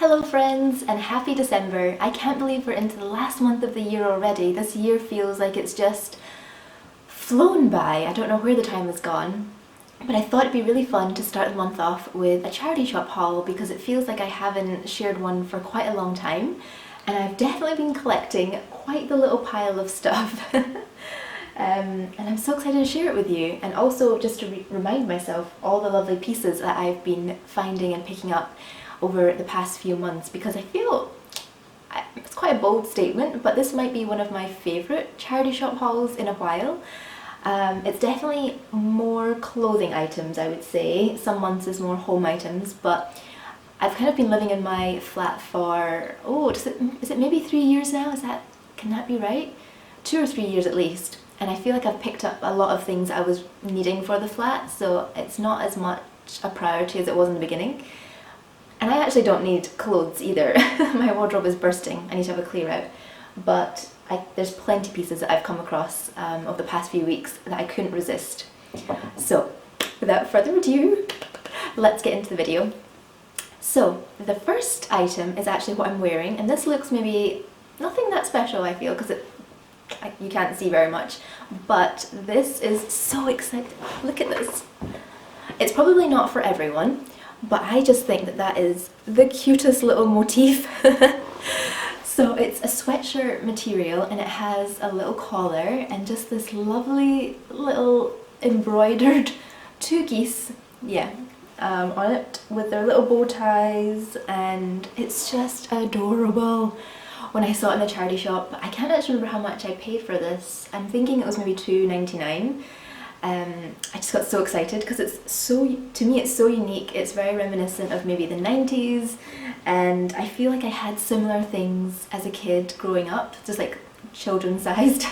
Hello friends and happy December. I can't believe we're into the last month of the year already. This year feels like it's just flown by. I don't know where the time has gone. But I thought it'd be really fun to start the month off with a charity shop haul because it feels like I haven't shared one for quite a long time. And I've definitely been collecting quite the little pile of stuff. And I'm so excited to share it with you, and also just to remind myself all the lovely pieces that I've been finding and picking up over the past few months, because I feel it's quite a bold statement, but this might be one of my favourite charity shop hauls in a while. It's definitely more clothing items, I would say. Some months is more home items, but I've kind of been living in my flat for, is it maybe 3 years now? Can that be right? 2 or 3 years at least. And I feel like I've picked up a lot of things I was needing for the flat, so it's not as much a priority as it was in the beginning. And I actually don't need clothes either. My wardrobe is bursting. I need to have a clear out. But there's plenty of pieces that I've come across over the past few weeks that I couldn't resist. So, without further adu, let's get into the video. So, the first item is actually what I'm wearing, and this looks maybe nothing that special, I feel, because you can't see very much, but this is so exciting. Look at this. It's probably not for everyone, but I just think that that is the cutest little motif. So it's a sweatshirt material, and it has a little collar and just this lovely little embroidered two geese, on it with their little bow ties, and it's just adorable. When I saw it in the charity shop, I can't actually remember how much I paid for this. I'm thinking it was maybe $2.99. I just got so excited because to me it's so unique. It's very reminiscent of maybe the 90s, and I feel like I had similar things as a kid growing up, just like children sized.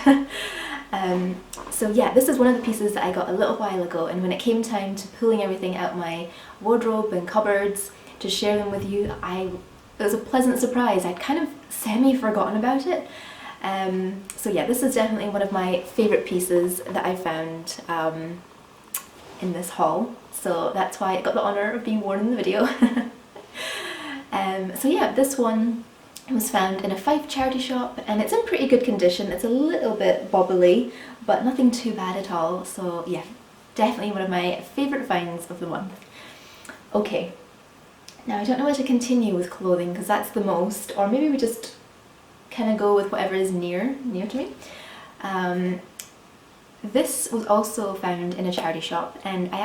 So yeah, this is one of the pieces that I got a little while ago, and when it came time to pulling everything out my wardrobe and cupboards to share them with you, it was a pleasant surprise. I'd kind of semi-forgotten about it. So yeah, this is definitely one of my favourite pieces that I found in this haul. So that's why it got the honour of being worn in the video. So yeah, this one was found in a Fife charity shop, and it's in pretty good condition. It's a little bit bobbly, but nothing too bad at all. So yeah, definitely one of my favourite finds of the month. Okay. Now I don't know where to continue with clothing because that's the most, or maybe we just kind of go with whatever is near to me. This was also found in a charity shop, and they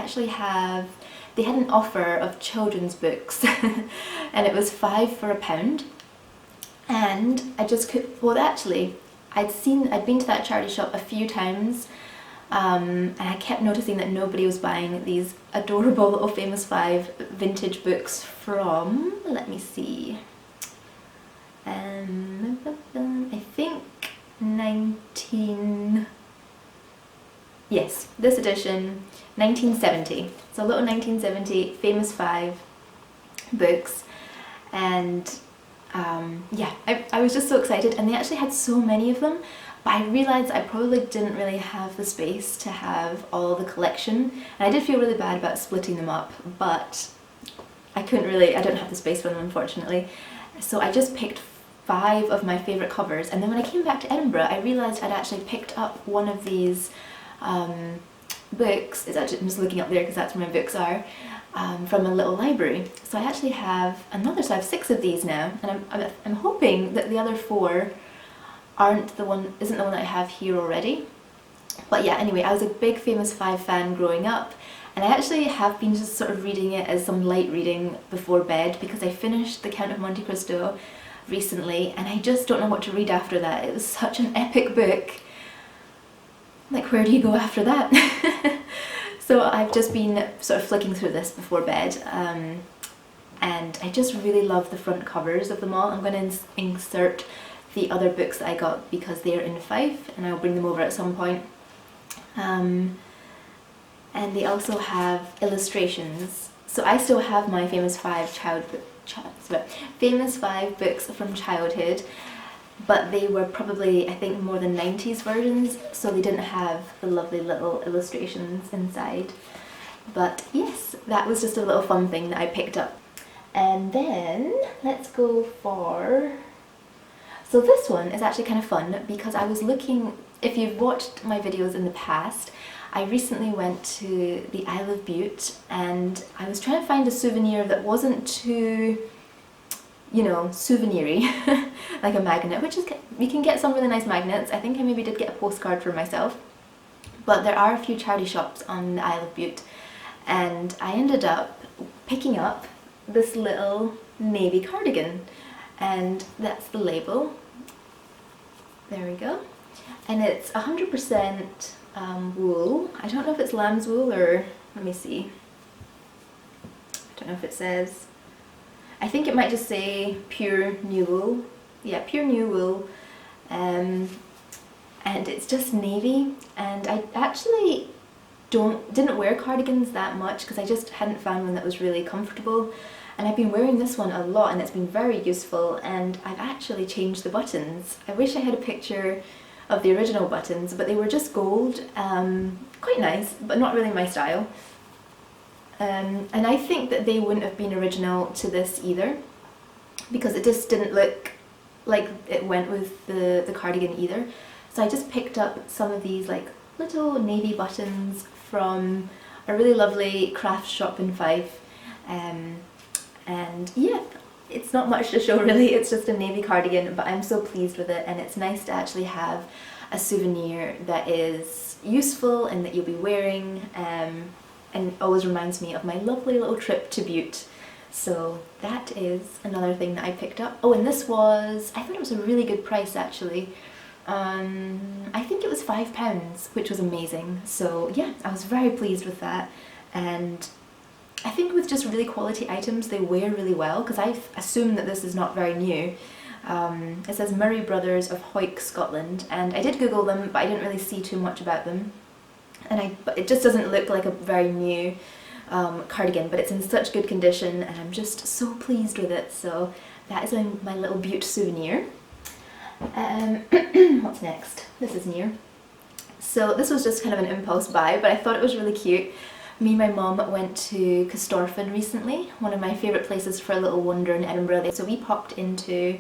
had an offer of children's books and it was 5 for £1, and I'd been to that charity shop a few times, and I kept noticing that nobody was buying these adorable little Famous 5 vintage books from, let me see, I think this edition, 1970. So little 1970 Famous 5 books, and I was just so excited, and they actually had so many of them. But I realised I probably didn't really have the space to have all the collection, and I did feel really bad about splitting them up, but I don't have the space for them, unfortunately. So I just picked 5 of my favourite covers, and then when I came back to Edinburgh I realised I'd actually picked up one of these books. I'm just looking up there because that's where my books are, from a little library. So I actually have another, so I have 6 of these now, and I'm hoping that the other 4 isn't the one that I have here already. But yeah, anyway, I was a big Famous 5 fan growing up, and I actually have been just sort of reading it as some light reading before bed because I finished The Count of Monte Cristo recently, and I just don't know what to read after that. It was such an epic book. Like, where do you go after that? So I've just been sort of flicking through this before bed, and I just really love the front covers of them all. I'm going to insert the other books that I got because they're in Fife, and I'll bring them over at some point. And they also have illustrations. So I still have my Famous 5 Famous 5 books from childhood, but they were probably, I think, more than 90s versions, so they didn't have the lovely little illustrations inside. But yes, that was just a little fun thing that I picked up. And then let's go for, so this one is actually kind of fun because I was looking, if you've watched my videos in the past, I recently went to the Isle of Bute and I was trying to find a souvenir that wasn't too, you know, souvenir-y, like a magnet, which is, you can get some really nice magnets. I think I maybe did get a postcard for myself, but there are a few charity shops on the Isle of Bute, and I ended up picking up this little navy cardigan, and that's the label. There we go. And it's 100% wool. I don't know if it's lamb's wool or, let me see. I don't know if it says, I think it might just say pure new wool. Yeah, pure new wool. And it's just navy, and I actually didn't wear cardigans that much because I just hadn't found one that was really comfortable, and I've been wearing this one a lot and it's been very useful, and I've actually changed the buttons. I wish I had a picture of the original buttons, but they were just gold, quite nice, but not really my style. And I think that they wouldn't have been original to this either, because it just didn't look like it went with the cardigan either. So I just picked up some of these like little navy buttons from a really lovely craft shop in Fife, and yeah, it's not much to show really, it's just a navy cardigan, but I'm so pleased with it, and it's nice to actually have a souvenir that is useful and that you'll be wearing, and always reminds me of my lovely little trip to Bute. So that is another thing that I picked up. Oh, and this was, I thought it was a really good price actually. I think it was £5, which was amazing. So yeah, I was very pleased with that, and I think with just really quality items they wear really well, because I assume that this is not very new. It says Murray Brothers of Hawick, Scotland, and I did Google them, but I didn't really see too much about them, but it just doesn't look like a very new cardigan, but it's in such good condition and I'm just so pleased with it. So that is my little Bute souvenir. What's next? This is new. So this was just kind of an impulse buy, but I thought it was really cute. Me and my mum went to Castorfin recently, one of my favourite places for a little wander in Edinburgh. So we popped into,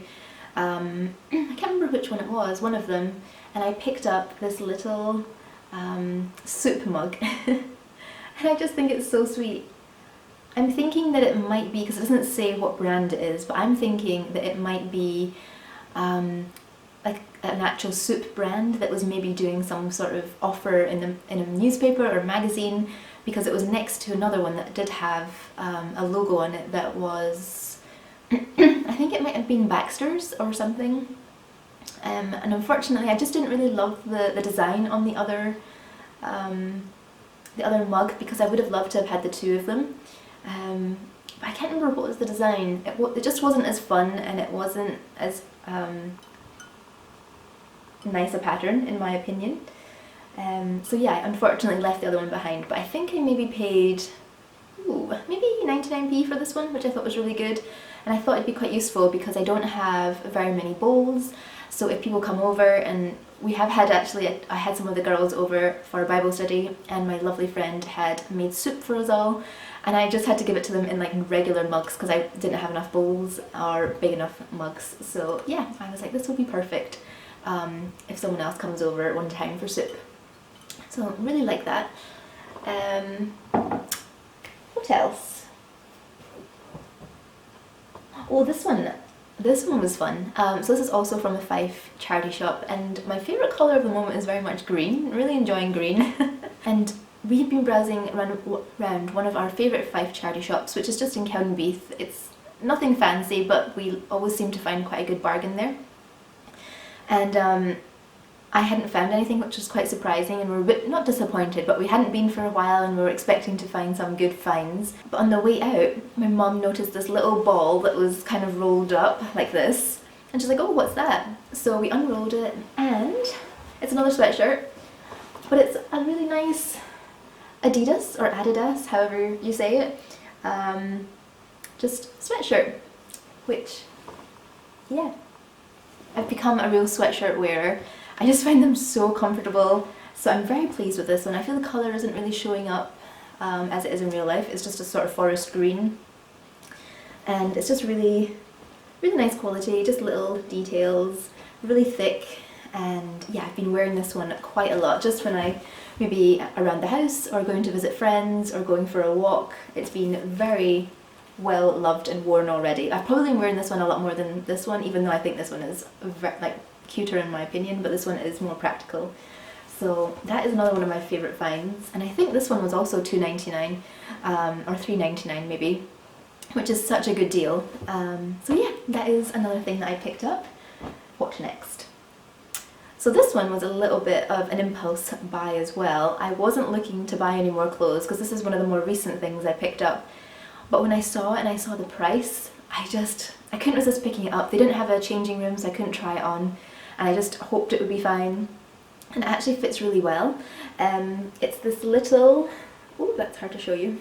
I can't remember which one it was, one of them, and I picked up this little soup mug. And I just think it's so sweet. I'm thinking that it might be, because it doesn't say what brand it is, but I'm thinking that it might be like an actual soup brand that was maybe doing some sort of offer in a newspaper or magazine, because it was next to another one that did have a logo on it that was, I think it might have been Baxter's or something. And unfortunately I just didn't really love the design on the other mug, because I would have loved to have had the two of them. But I can't remember what was the design. It just wasn't as fun, and it wasn't as nice a pattern in my opinion. So yeah, I unfortunately left the other one behind, but I think I maybe paid maybe 99p for this one, which I thought was really good, and I thought it'd be quite useful because I don't have very many bowls. So if people come over, and we have had actually, I had some of the girls over for a Bible study, and my lovely friend had made soup for us all, and I just had to give it to them in like regular mugs because I didn't have enough bowls or big enough mugs. So yeah, I was like, this will be perfect if someone else comes over at one time for soup. So really like that. What else? Oh, this one was fun. So this is also from a Fife charity shop, and my favourite colour of the moment is very much green. Really enjoying green. And we had been browsing around one of our favourite Fife charity shops, which is just in Cowdenbeath. It's nothing fancy, but we always seem to find quite a good bargain there. And I hadn't found anything, which was quite surprising, and we were a bit, not disappointed, but we hadn't been for a while and we were expecting to find some good finds. But on the way out, my mum noticed this little ball that was kind of rolled up like this, and she's like, oh, what's that? So we unrolled it, and it's another sweatshirt, but it's a really nice Adidas, or Adidas, however you say it, just sweatshirt, which, yeah, I've become a real sweatshirt wearer. I just find them so comfortable, so I'm very pleased with this one. I feel the colour isn't really showing up as it is in real life. It's just a sort of forest green. and it's just really nice quality, just little details, really thick. And yeah, I've been wearing this one quite a lot, just when I maybe around the house or going to visit friends or going for a walk. It's been very well loved and worn already. I've probably been wearing this one a lot more than this one, even though I think this one is like cuter in my opinion, but this one is more practical. So that is another one of my favourite finds, and I think this one was also $2.99 or $3.99 maybe, which is such a good deal. So yeah, that is another thing that I picked up. What next? So this one was a little bit of an impulse buy as well. I wasn't looking to buy any more clothes because this is one of the more recent things I picked up. But when I saw it and I saw the price, I couldn't resist picking it up. They didn't have a changing room, so I couldn't try it on, and I just hoped it would be fine. And it actually fits really well. It's this little, oh, that's hard to show you.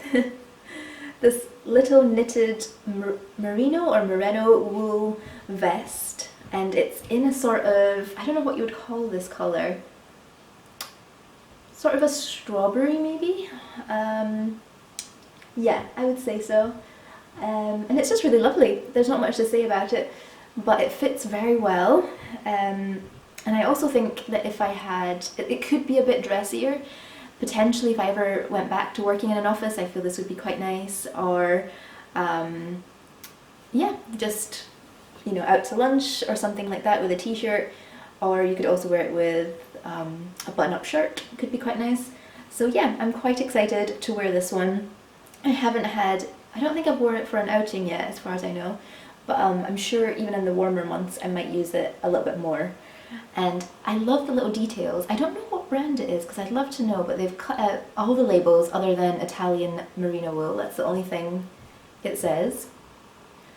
This little knitted merino or merino wool vest, and it's in a sort of, I don't know what you would call this colour, sort of a strawberry maybe? Yeah, I would say so. And it's just really lovely. There's not much to say about it, but it fits very well. And I also think that if I had, it could be a bit dressier. Potentially if I ever went back to working in an office, I feel this would be quite nice. Or, yeah, just, you know, out to lunch or something like that with a t-shirt. Or you could also wear it with a button-up shirt. It could be quite nice. So yeah, I'm quite excited to wear this one. I don't think I've worn it for an outing yet, as far as I know. But I'm sure even in the warmer months I might use it a little bit more. And I love the little details. I don't know what brand it is because I'd love to know, but they've cut out all the labels other than Italian merino wool. That's the only thing it says.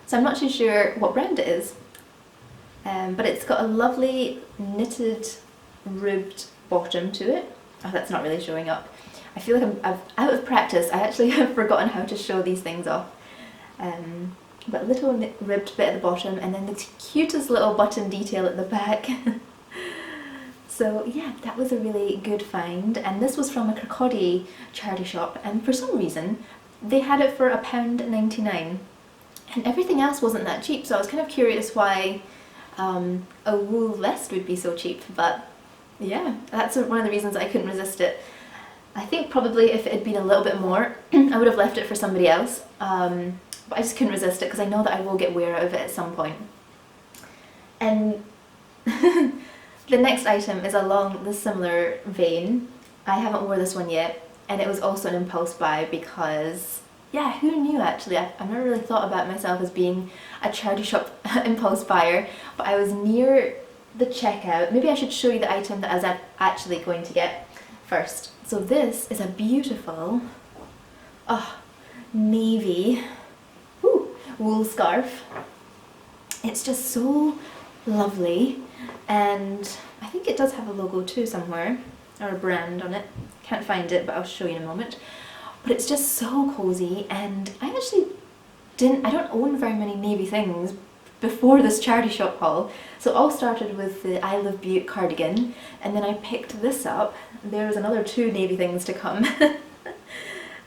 So I'm not too sure what brand it is. But it's got a lovely knitted ribbed bottom to it. Oh, that's not really showing up. I feel like I'm out of practice. I actually have forgotten how to show these things off. But little ribbed bit at the bottom, and then the cutest little button detail at the back. So yeah, that was a really good find, and this was from a Kirkcaldy charity shop, and for some reason they had it for £1.99, and everything else wasn't that cheap, so I was kind of curious why a wool vest would be so cheap. But yeah, that's one of the reasons I couldn't resist it. I think probably if it had been a little bit more, I would have left it for somebody else. But I just couldn't resist it because I know that I will get wear out of it at some point. And the next item is along the similar vein. I haven't worn this one yet, and it was also an impulse buy because, yeah, who knew actually? I've never really thought about myself as being a charity shop impulse buyer, but I was near the checkout. Maybe I should show you the item that I was actually going to get first. So this is a beautiful, navy wool scarf. It's just so lovely, and I think it does have a logo too somewhere, or a brand on it. Can't find it, but I'll show you in a moment. But it's just so cozy, and I actually I don't own very many navy things before this charity shop haul. So it all started with the I Love Beaut cardigan, and then I picked this up. There's another 2 navy things to come.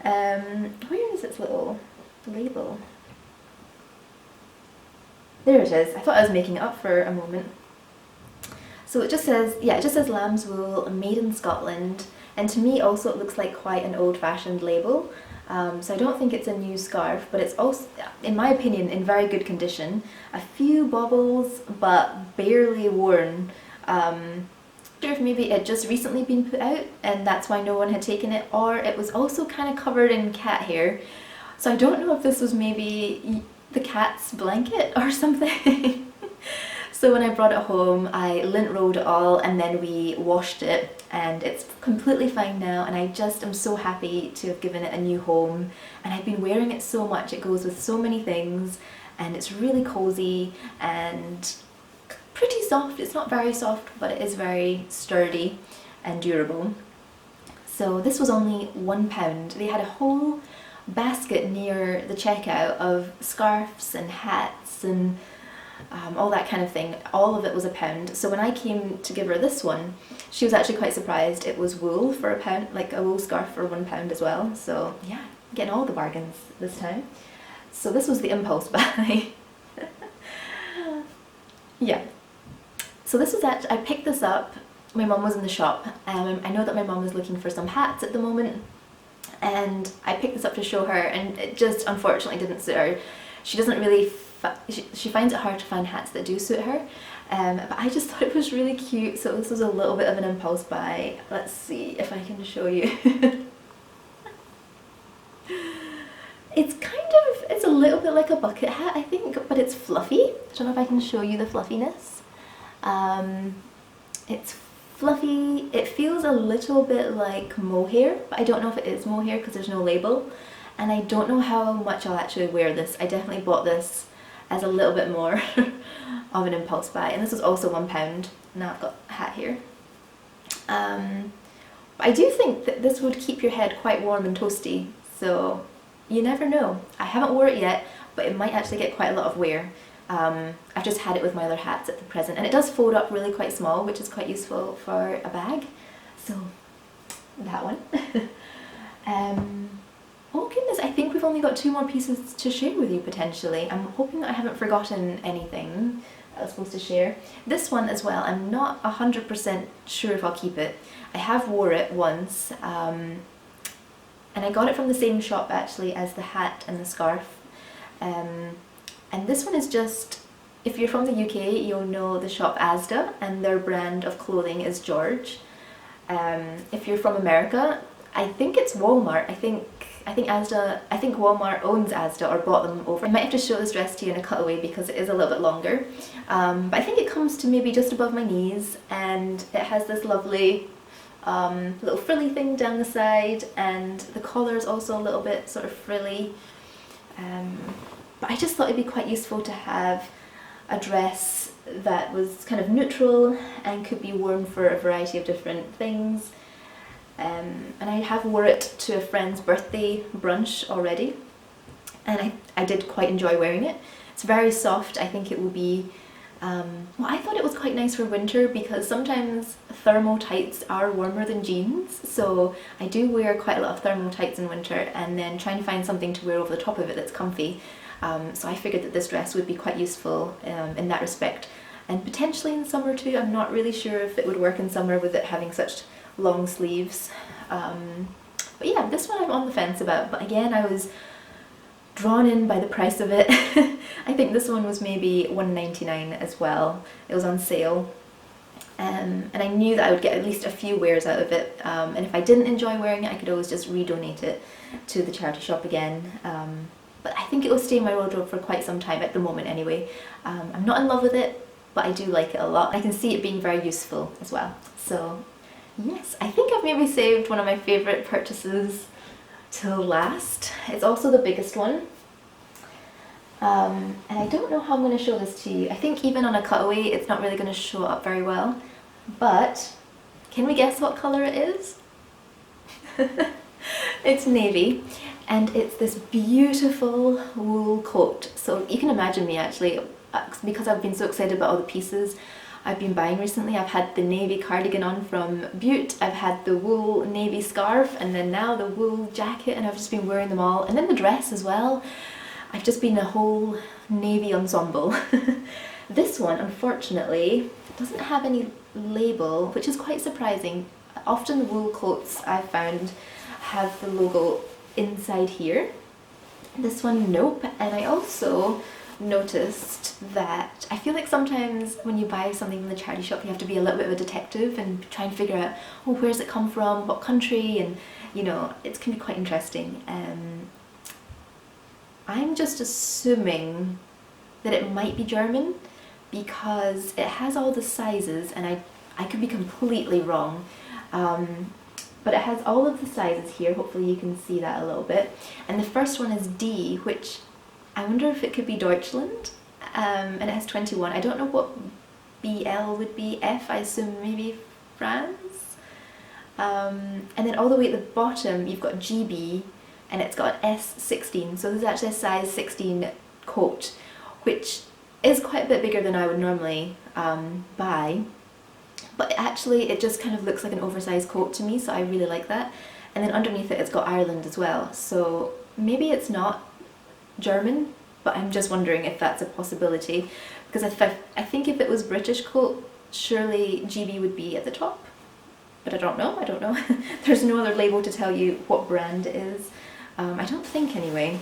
Where is its little label? There it is. I thought I was making it up for a moment. So it just says, yeah, it just says lamb's wool, made in Scotland, and to me also it looks like quite an old-fashioned label. So I don't think it's a new scarf, but it's also, in my opinion, in very good condition. A few bobbles, but barely worn. I'm not sure if maybe it had just recently been put out and that's why no one had taken it, or it was also kind of covered in cat hair. So I don't know if this was maybe the cat's blanket or something. So when I brought it home, I lint rolled it all and then we washed it, and it's completely fine now, and I just am so happy to have given it a new home. And I've been wearing it so much, it goes with so many things, and it's really cozy and pretty soft. It's not very soft, but it is very sturdy and durable. So this was only £1. They had a whole basket near the checkout of scarves and hats and all that kind of thing. All of it was £1. So when I came to give her this one, she was actually quite surprised. It was wool for £1, like a wool scarf for £1 as well. So yeah, getting all the bargains this time. So this was the impulse buy. Yeah. So this was I picked this up, my mum was in the shop. I know that my mum is looking for some hats at the moment, and I picked this up to show her, and it just unfortunately didn't suit her. She doesn't really, she finds it hard to find hats that do suit her, but I just thought it was really cute, so this was a little bit of an impulse buy. Let's see if I can show you. It's a little bit like a bucket hat, I think, but it's fluffy. I don't know if I can show you the fluffiness. It's fluffy. It feels a little bit like mohair, but I don't know if it is mohair because there's no label. And I don't know how much I'll actually wear this. I definitely bought this as a little bit more of an impulse buy. And this was also £1. Now I've got a hat here. But I do think that this would keep your head quite warm and toasty. So you never know. I haven't wore it yet, but it might actually get quite a lot of wear. I've just had it with my other hats at the present, and it does fold up really quite small, which is quite useful for a bag. So that one. Oh goodness, I think we've only got 2 more pieces to share with you potentially. I'm hoping that I haven't forgotten anything that I was supposed to share. This one as well, I'm not 100% sure if I'll keep it. I have wore it once, and I got it from the same shop actually as the hat and the scarf. And this one is just, if you're from the UK, you'll know the shop Asda, and their brand of clothing is George. If you're from America, I think it's Walmart. I think Walmart owns Asda or bought them over. I might have to show this dress to you in a cutaway because it is a little bit longer. But I think it comes to maybe just above my knees, and it has this lovely little frilly thing down the side, and the collar is also a little bit sort of frilly. But I just thought it'd be quite useful to have a dress that was kind of neutral and could be worn for a variety of different things. And I have wore it to a friend's birthday brunch already, and I did quite enjoy wearing it. It's very soft. I think it will be, well, I thought it was quite nice for winter because sometimes thermal tights are warmer than jeans, so I do wear quite a lot of thermal tights in winter, and then trying to find something to wear over the top of it that's comfy. So I figured that this dress would be quite useful in that respect, and potentially in summer too. I'm not really sure if it would work in summer with it having such long sleeves. But yeah, this one I'm on the fence about, but again I was drawn in by the price of it. I think this one was maybe £1.99 as well. It was on sale. And I knew that I would get at least a few wears out of it, and if I didn't enjoy wearing it I could always just redonate it to the charity shop again. But I think it will stay in my wardrobe for quite some time at the moment anyway. I'm not in love with it, but I do like it a lot. I can see it being very useful as well. So yes, I think I've maybe saved one of my favourite purchases till last. It's also the biggest one. And I don't know how I'm going to show this to you. I think even on a cutaway it's not really going to show up very well. But can we guess what colour it is? It's navy, and it's this beautiful wool coat. So you can imagine me actually, because I've been so excited about all the pieces I've been buying recently. I've had the navy cardigan on from Butte, I've had the wool navy scarf, and then now the wool jacket, and I've just been wearing them all, and then the dress as well. I've just been a whole navy ensemble. This one, unfortunately, doesn't have any label, which is quite surprising. Often the wool coats I've found have the logo inside here. This one, nope. And I also noticed that I feel like sometimes when you buy something from the charity shop you have to be a little bit of a detective and try and figure out, oh, where's it come from, what country, and you know, it can be quite interesting. I'm just assuming that it might be German because it has all the sizes, and I could be completely wrong, but it has all of the sizes here. Hopefully you can see that a little bit, and the first one is D, which I wonder if it could be Deutschland, and it has 21. I don't know what BL would be. F, I assume maybe France, and then all the way at the bottom you've got GB, and it's got S16, so there's actually a size 16 coat, which is quite a bit bigger than I would normally buy, but actually it just kind of looks like an oversized coat to me, so I really like that. And then underneath it it's got Ireland as well, so maybe it's not German, but I'm just wondering if that's a possibility, because I think if it was British coat, surely GB would be at the top, but I don't know. There's no other label to tell you what brand it is. I don't think anyway.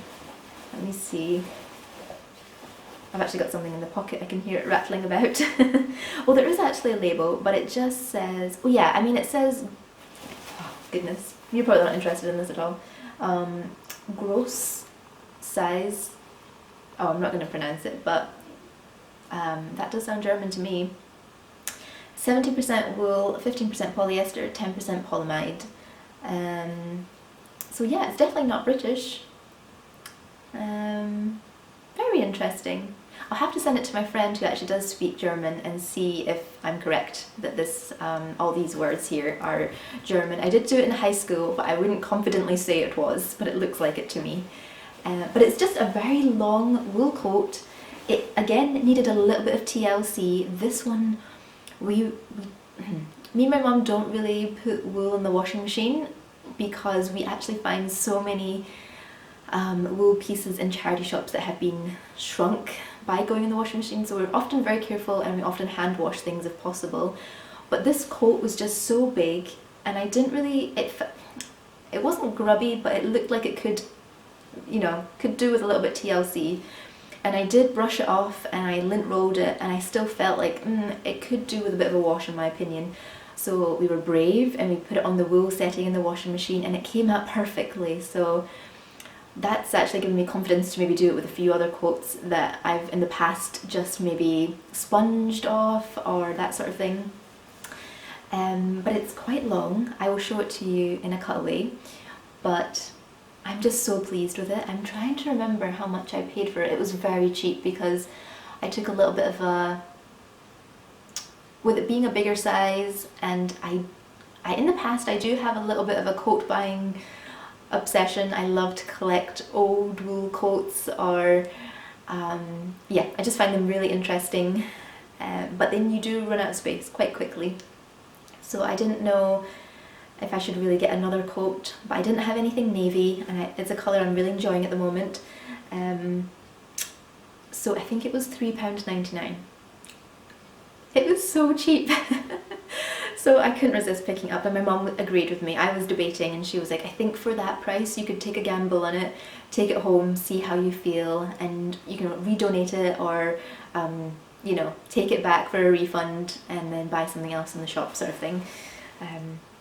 Let me see. I've actually got something in the pocket, I can hear it rattling about. Well, there is actually a label, but it just says, oh yeah, I mean it says, oh goodness, you're probably not interested in this at all. Gross size, oh I'm not going to pronounce it, but that does sound German to me. 70% wool, 15% polyester, 10% polyamide. So yeah, it's definitely not British. Very interesting. I'll have to send it to my friend who actually does speak German and see if I'm correct that this all these words here are German. I did do it in high school, but I wouldn't confidently say it was, but it looks like it to me. But it's just a very long wool coat. It again needed a little bit of TLC. This one, me and my mum don't really put wool in the washing machine because we actually find so many wool pieces in charity shops that have been shrunk by going in the washing machine, so we're often very careful and we often hand wash things if possible. But this coat was just so big, and I didn't really, it wasn't grubby, but it looked like it could, you know, could do with a little bit TLC. And I did brush it off and I lint rolled it, and I still felt like it could do with a bit of a wash in my opinion. So we were brave and we put it on the wool setting in the washing machine and it came out perfectly. So that's actually given me confidence to maybe do it with a few other coats that I've in the past just maybe sponged off or that sort of thing. But it's quite long. I will show it to you in a cutaway, but I'm just so pleased with it. I'm trying to remember how much I paid for it. It was very cheap because I took a little bit of a, with it being a bigger size, and I in the past I do have a little bit of a coat buying obsession. I love to collect old wool coats, or yeah, I just find them really interesting, but then you do run out of space quite quickly. So I didn't know if I should really get another coat, but I didn't have anything navy, and it's a colour I'm really enjoying at the moment. So I think it was £3.99. It was so cheap. So I couldn't resist picking it up, and my mum agreed with me. I was debating and she was like, I think for that price you could take a gamble on it, take it home, see how you feel, and you can redonate it, or you know, take it back for a refund and then buy something else in the shop, sort of thing.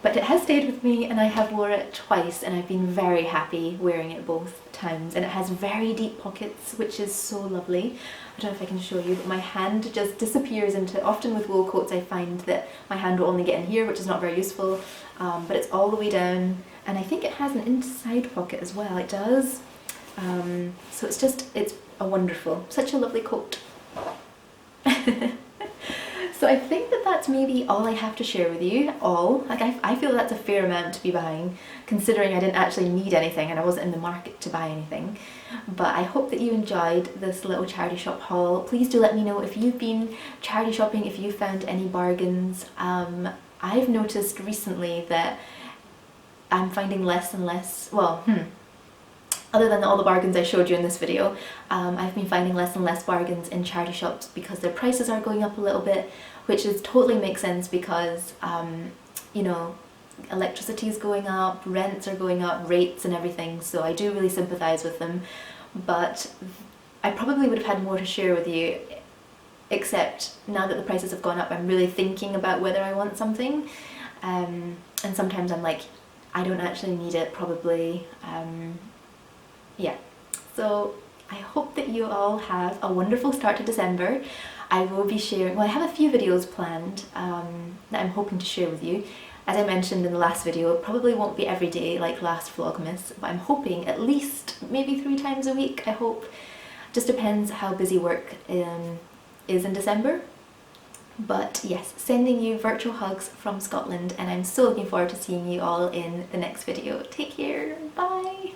But it has stayed with me and I have wore it twice and I've been very happy wearing it both times, and it has very deep pockets, which is so lovely. I don't know if I can show you, but my hand just disappears into, often with wool coats I find that my hand will only get in here, which is not very useful, but it's all the way down, and I think it has an inside pocket as well. It does. So it's a wonderful, such a lovely coat. So I think that that's maybe all I have to share with you. I feel that's a fair amount to be buying, considering I didn't actually need anything and I wasn't in the market to buy anything. But I hope that you enjoyed this little charity shop haul. Please do let me know if you've been charity shopping, if you found any bargains. I've noticed recently that I'm finding less and less, other than all the bargains I showed you in this video, I've been finding less and less bargains in charity shops because their prices are going up a little bit, which totally makes sense because, you know, electricity is going up, rents are going up, rates and everything, so I do really sympathise with them. But I probably would have had more to share with you, except now that the prices have gone up, I'm really thinking about whether I want something, and sometimes I'm like, I don't actually need it probably. Yeah, so I hope that you all have a wonderful start to December. I will be sharing, well, I have a few videos planned that I'm hoping to share with you. As I mentioned in the last video, it probably won't be every day like last Vlogmas, but I'm hoping at least maybe 3 times a week, I hope. Just depends how busy work is in December. But yes, sending you virtual hugs from Scotland, and I'm so looking forward to seeing you all in the next video. Take care, bye!